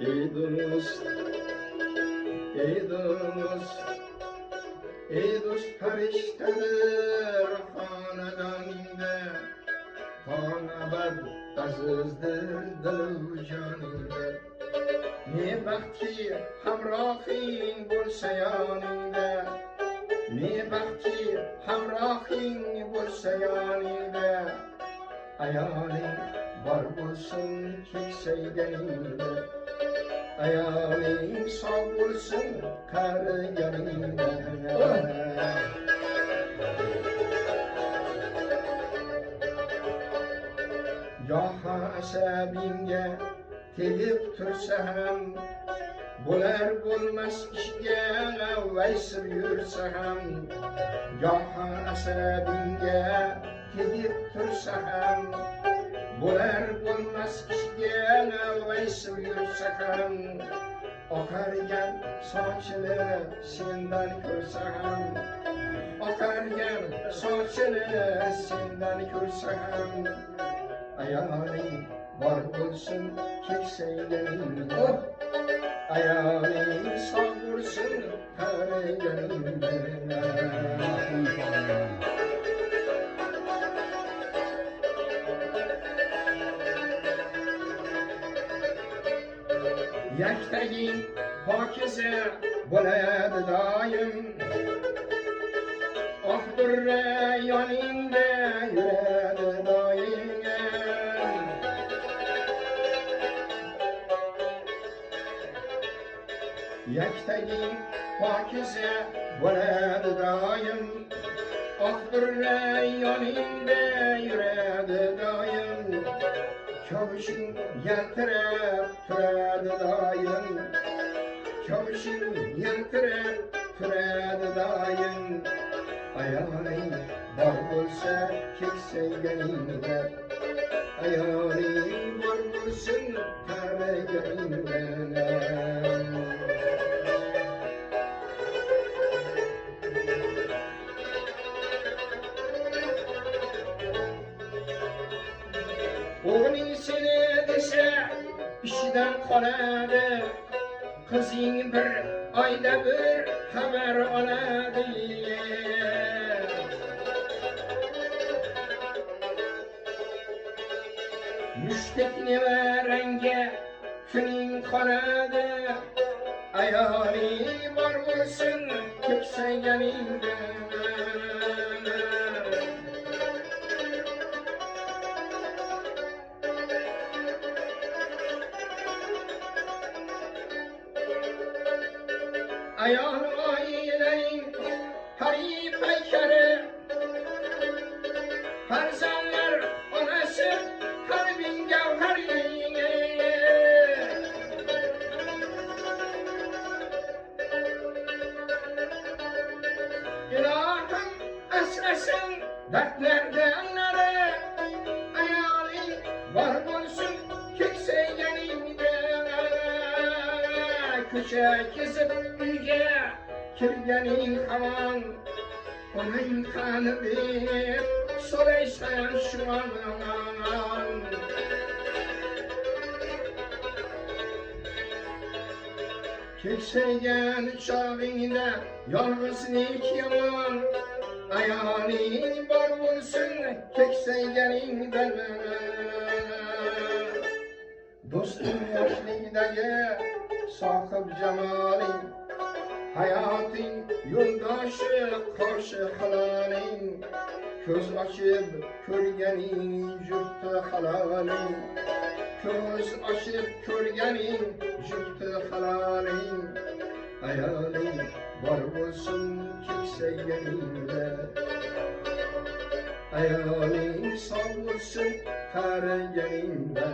ey dost, ey dost, ey dost farishtalar xonadoningda, xonabad azizdir dilu joningda. Ne baxtki hamrohing bo'lsa yoningda, ne baxtki hamrohing bo'lsa yoningda, ayoling bor bo'lsin keksayganingda, ayoling sog' bo'lsin qariganingda. Goho asabingga tegib tursa ham, bo'lar bo'lmas ishga avaysib yursa ham, goho asabingga tegib tursa ham, bo'lar bo'lmas ishga avaysib yursa ham, oqargan sochini sendan ko'rsa ham, oqargan sochini sendan ko'rsa ham, ayoling bor bo'lsin keksayganingda, ayoling sog' bo'lsin qariganingda. Yaktaging pokiza bo'ladi doim, oq durra yoningda yuradi doim. Yaktaging pokiza bo'ladi doim, oq durra yoningda yuradi doim. Kavushing yaltirab turadi doim, kavushing yaltirab turadi doim. Ayoling bor bo'lsa keksayganingda, ayoling bor bo'lsin qariganingda. O'g'ling seni desa ishidan qoladi, qizing bir oyda bir xabar oladi. Mushtdek nevarangga kuning qoladi, ayoling bor bo'lsin keksayganingda. Ayol oilaning harif paykari, farzandlar onasi qalbing gavhari. Ilohim asrasin dardlardan nari, ayoling bor bo'lsin keksayganingda. Ko'cha kezib uyga kirganing hamon, onang qani deb so'raysan shu an. Keksaygan chog'ingda yolg'izlik yomon, ayoling bor bo'lsin keksayganingda. Do'sting yoshlikdagi sohib jamoling, hayoting yo'ldoshi qo'shi haloling, ko'z ochib ko'rganing jufti haloling, ko'z ochib ko'rganing jufti haloling. Ayoling bor bo'lsin keksayganingda, ayoling sog' bo'lsin qariganingda.